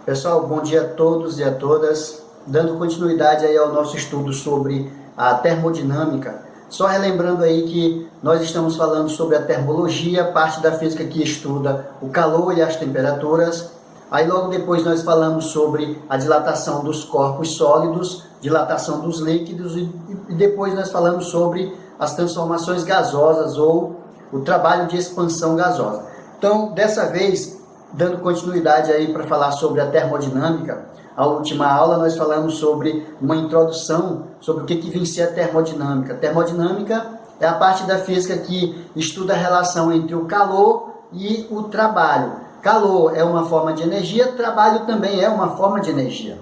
Pessoal, bom dia a todos e a todas. Dando continuidade aí ao nosso estudo sobre a termodinâmica, só relembrando aí que nós estamos falando sobre a termologia, parte da física que estuda o calor e as temperaturas. Aí logo depois nós falamos sobre a dilatação dos corpos sólidos, dilatação dos líquidos e depois nós falamos sobre as transformações gasosas ou o trabalho de expansão gasosa. Então, dessa vez, dando continuidade aí para falar sobre a termodinâmica, a última aula nós falamos sobre uma introdução sobre o que vem ser a termodinâmica. Termodinâmica é a parte da física que estuda a relação entre o calor e o trabalho. Calor é uma forma de energia, trabalho também é uma forma de energia.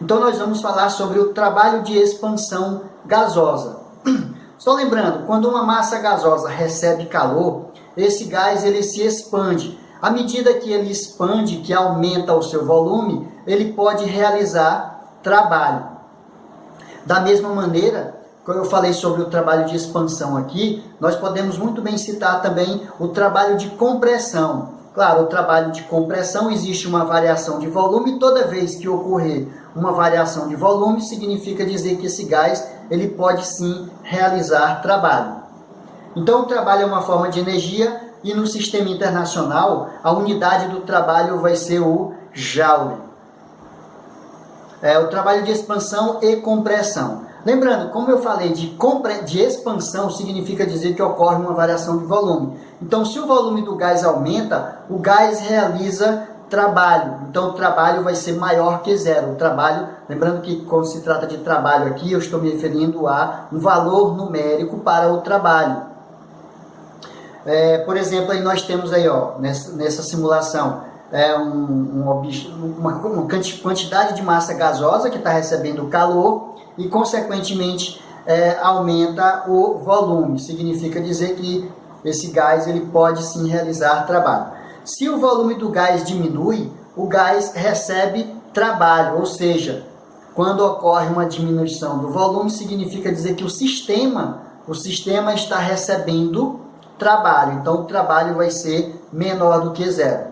Então nós vamos falar sobre o trabalho de expansão gasosa. Só lembrando, quando uma massa gasosa recebe calor, esse gás ele se expande. À medida que ele expande, que aumenta o seu volume, ele pode realizar trabalho. Da mesma maneira, quando eu falei sobre o trabalho de expansão aqui, nós podemos muito bem citar também o trabalho de compressão. Claro, o trabalho de compressão existe uma variação de volume, toda vez que ocorrer uma variação de volume, significa dizer que esse gás ele pode sim realizar trabalho. Então, o trabalho é uma forma de energia e no sistema internacional, a unidade do trabalho vai ser o Joule. O trabalho de expansão e compressão. Lembrando, como eu falei, de expansão significa dizer que ocorre uma variação de volume. Então, se o volume do gás aumenta, o gás realiza trabalho. Então, o trabalho vai ser maior que zero. O trabalho, lembrando que quando se trata de trabalho aqui, eu estou me referindo a um valor numérico para o trabalho. Por exemplo, aí nós temos aí, nessa simulação, uma quantidade de massa gasosa que está recebendo calor e, consequentemente, aumenta o volume. Significa dizer que esse gás ele pode sim realizar trabalho. Se o volume do gás diminui, o gás recebe trabalho, ou seja, quando ocorre uma diminuição do volume, significa dizer que o sistema está recebendo trabalho. Então, o trabalho vai ser menor do que zero.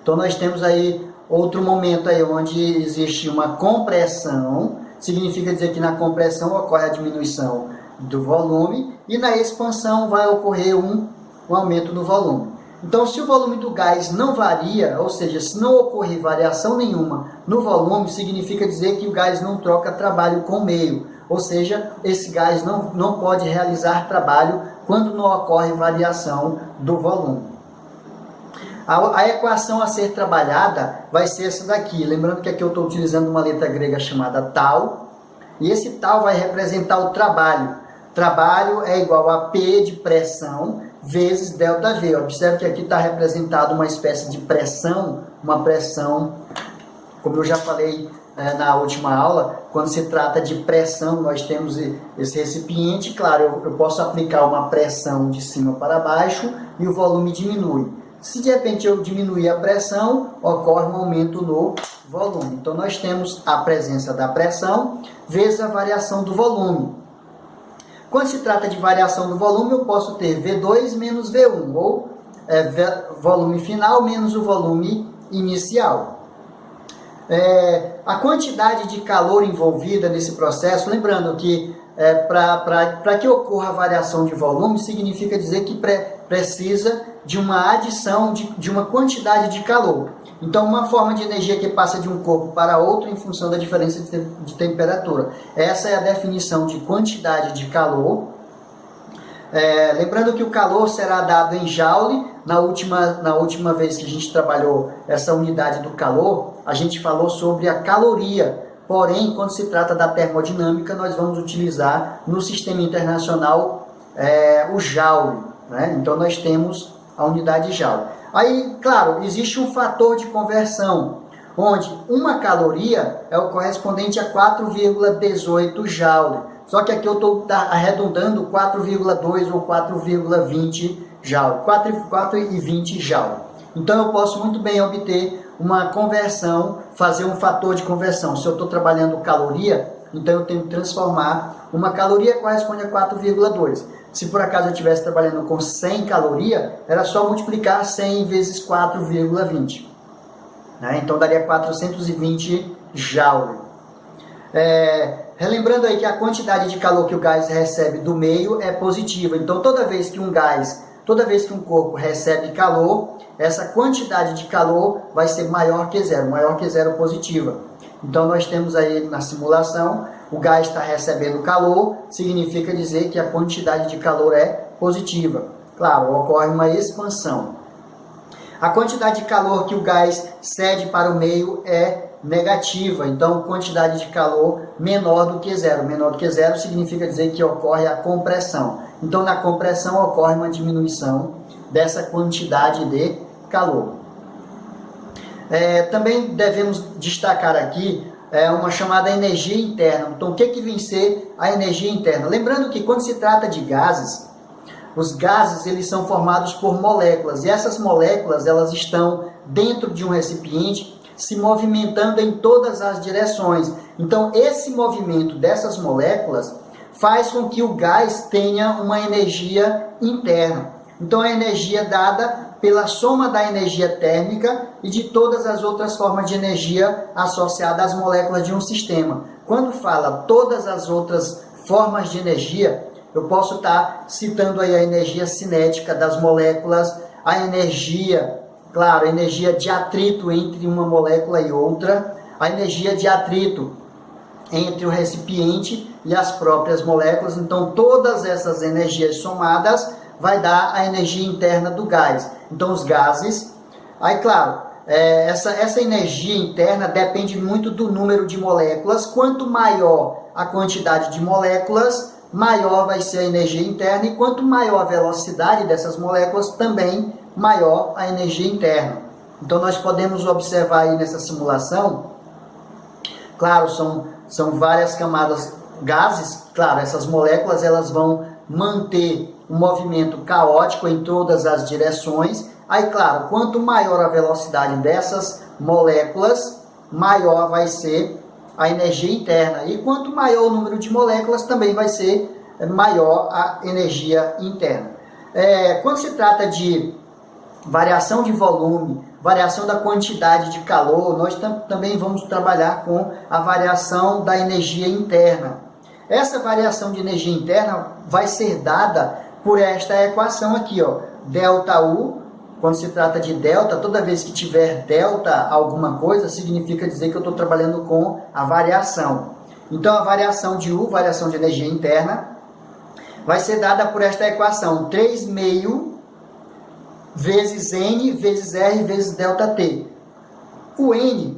Então, nós temos aí outro momento aí onde existe uma compressão. Significa dizer que na compressão ocorre a diminuição do volume e na expansão vai ocorrer um aumento no volume. Então, se o volume do gás não varia, ou seja, se não ocorrer variação nenhuma no volume, significa dizer que o gás não troca trabalho com o meio. Ou seja, esse gás não pode realizar trabalho quando não ocorre variação do volume. A equação a ser trabalhada vai ser essa daqui. Lembrando que aqui eu estou utilizando uma letra grega chamada tal. E esse tal vai representar o trabalho. Trabalho é igual a P de pressão vezes ΔV. Observe que aqui está representado uma espécie de pressão, uma pressão, como eu já falei na última aula, quando se trata de pressão, nós temos esse recipiente, claro, eu posso aplicar uma pressão de cima para baixo e o volume diminui. Se de repente eu diminuir a pressão, ocorre um aumento no volume. Então nós temos a presença da pressão vezes a variação do volume. Quando se trata de variação do volume, eu posso ter V2 menos V1, ou volume final menos o volume inicial. A quantidade de calor envolvida nesse processo, lembrando que para que ocorra a variação de volume, significa dizer que precisa de uma adição de uma quantidade de calor. Então, uma forma de energia que passa de um corpo para outro em função da diferença de temperatura. Essa é a definição de quantidade de calor. Lembrando que o calor será dado em Joule. Na última vez que a gente trabalhou essa unidade do calor, a gente falou sobre a caloria. Porém, quando se trata da termodinâmica, nós vamos utilizar no sistema internacional o Joule. Então, nós temos a unidade Joule. Aí, claro, existe um fator de conversão, onde uma caloria é o correspondente a 4,18 Joule. Só que aqui eu estou arredondando 4,2 ou 4,20 Joule. 4,20 Joule. Então, eu posso muito bem obter uma conversão, fazer um fator de conversão. Se eu estou trabalhando caloria, então eu tenho que transformar uma caloria corresponde a 4,2. Se por acaso eu estivesse trabalhando com 100 calorias, era só multiplicar 100 vezes 4,20. né? Então daria 420 Joule. Relembrando aí que a quantidade de calor que o gás recebe do meio é positiva. Então toda vez que um corpo recebe calor, essa quantidade de calor vai ser maior que zero positiva. Então nós temos aí na simulação, o gás está recebendo calor, significa dizer que a quantidade de calor é positiva. Claro, ocorre uma expansão. A quantidade de calor que o gás cede para o meio é negativa, então quantidade de calor menor do que zero. Menor do que zero significa dizer que ocorre a compressão. Então na compressão ocorre uma diminuição dessa quantidade de calor. Também devemos destacar aqui uma chamada energia interna. Então o que vem ser a energia interna? Lembrando que quando se trata de gases, os gases eles são formados por moléculas, e essas moléculas elas estão dentro de um recipiente se movimentando em todas as direções. Então esse movimento dessas moléculas faz com que o gás tenha uma energia interna. Então a energia dada pela soma da energia térmica e de todas as outras formas de energia associadas às moléculas de um sistema. Quando fala todas as outras formas de energia, eu posso estar citando aí a energia cinética das moléculas, a energia, claro, a energia de atrito entre uma molécula e outra, a energia de atrito entre o recipiente e as próprias moléculas. Então, todas essas energias somadas vai dar a energia interna do gás. Então, os gases... Aí, claro, essa energia interna depende muito do número de moléculas. Quanto maior a quantidade de moléculas, maior vai ser a energia interna, e quanto maior a velocidade dessas moléculas, também maior a energia interna. Então nós podemos observar aí nessa simulação, claro, são várias camadas gases, claro, essas moléculas elas vão manter um movimento caótico em todas as direções. Aí, claro, quanto maior a velocidade dessas moléculas, maior vai ser a energia interna. E quanto maior o número de moléculas, também vai ser maior a energia interna. Quando se trata de variação de volume, variação da quantidade de calor, nós também vamos trabalhar com a variação da energia interna. Essa variação de energia interna vai ser dada por esta equação aqui, ó, ΔU. Quando se trata de delta, toda vez que tiver delta alguma coisa, significa dizer que eu estou trabalhando com a variação. Então, a variação de U, variação de energia interna, vai ser dada por esta equação, 3,5 vezes N vezes R vezes ΔT. O N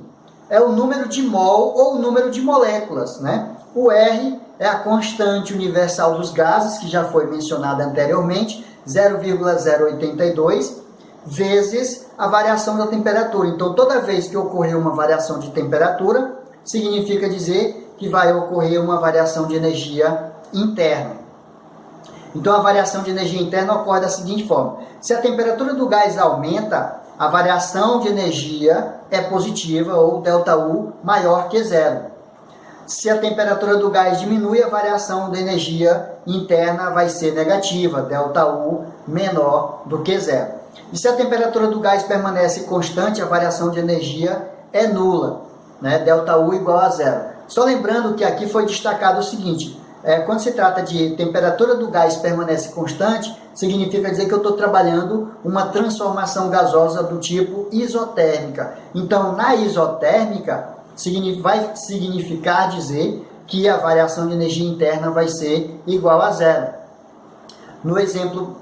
é o número de mol ou o número de moléculas, né? O R é a constante universal dos gases, que já foi mencionada anteriormente, 0,082, vezes a variação da temperatura. Então, toda vez que ocorrer uma variação de temperatura, significa dizer que vai ocorrer uma variação de energia interna. Então, a variação de energia interna ocorre da seguinte forma. Se a temperatura do gás aumenta, a variação de energia é positiva, ou ΔU maior que zero. Se a temperatura do gás diminui, a variação da energia interna vai ser negativa, ΔU menor do que zero. E se a temperatura do gás permanece constante, a variação de energia é nula, né? ΔU igual a zero. Só lembrando que aqui foi destacado o seguinte, quando se trata de temperatura do gás permanece constante, significa dizer que eu estou trabalhando uma transformação gasosa do tipo isotérmica. Então, na isotérmica, vai significar dizer que a variação de energia interna vai ser igual a zero. No exemplo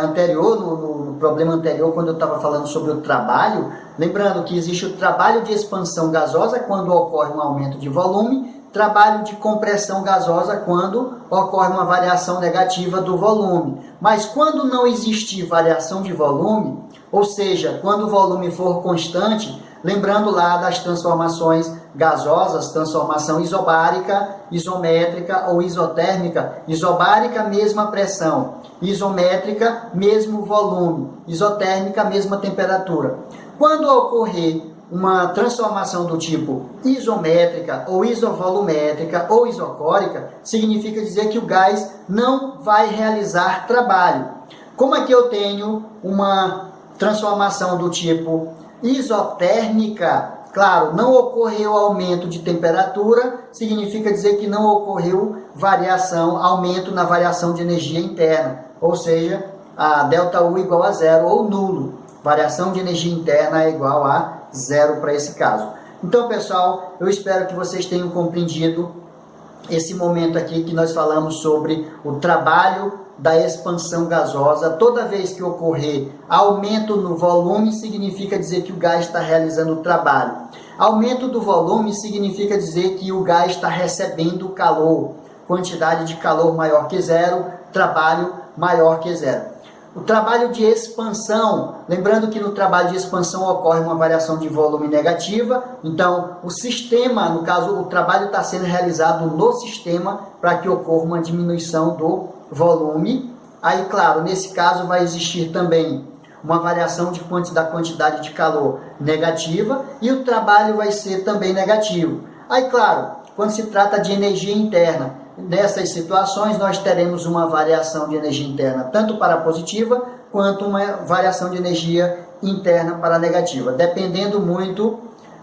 anterior, no problema anterior, quando eu estava falando sobre o trabalho, lembrando que existe o trabalho de expansão gasosa quando ocorre um aumento de volume, trabalho de compressão gasosa quando ocorre uma variação negativa do volume. Mas quando não existir variação de volume, ou seja, quando o volume for constante, lembrando lá das transformações gasosas, transformação isobárica, isométrica ou isotérmica. Isobárica, mesma pressão. Isométrica, mesmo volume. Isotérmica, mesma temperatura. Quando ocorrer uma transformação do tipo isométrica, ou isovolumétrica, ou isocórica, significa dizer que o gás não vai realizar trabalho. Como aqui eu tenho uma transformação do tipo isotérmica, claro, não ocorreu aumento de temperatura, significa dizer que não ocorreu aumento na variação de energia interna, ou seja, a ΔU igual a zero ou nulo. Variação de energia interna é igual a zero para esse caso. Então, pessoal, eu espero que vocês tenham compreendido esse momento aqui que nós falamos sobre o trabalho da expansão gasosa. Toda vez que ocorrer aumento no volume, significa dizer que o gás está realizando o trabalho. Aumento do volume significa dizer que o gás está recebendo calor. Quantidade de calor maior que zero, trabalho maior que zero. O trabalho de expansão, lembrando que no trabalho de expansão ocorre uma variação de volume negativa, então o sistema, no caso, o trabalho está sendo realizado no sistema para que ocorra uma diminuição do volume. Aí, claro, nesse caso vai existir também uma variação da quantidade de calor negativa e o trabalho vai ser também negativo. Aí, claro, quando se trata de energia interna, nessas situações nós teremos uma variação de energia interna tanto para a positiva quanto uma variação de energia interna para a negativa, dependendo muito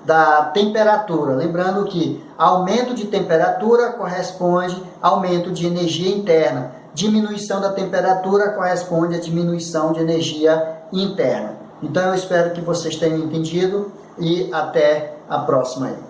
da temperatura. Lembrando que aumento de temperatura corresponde a aumento de energia interna, diminuição da temperatura corresponde a diminuição de energia interna. Então eu espero que vocês tenham entendido e até a próxima aí.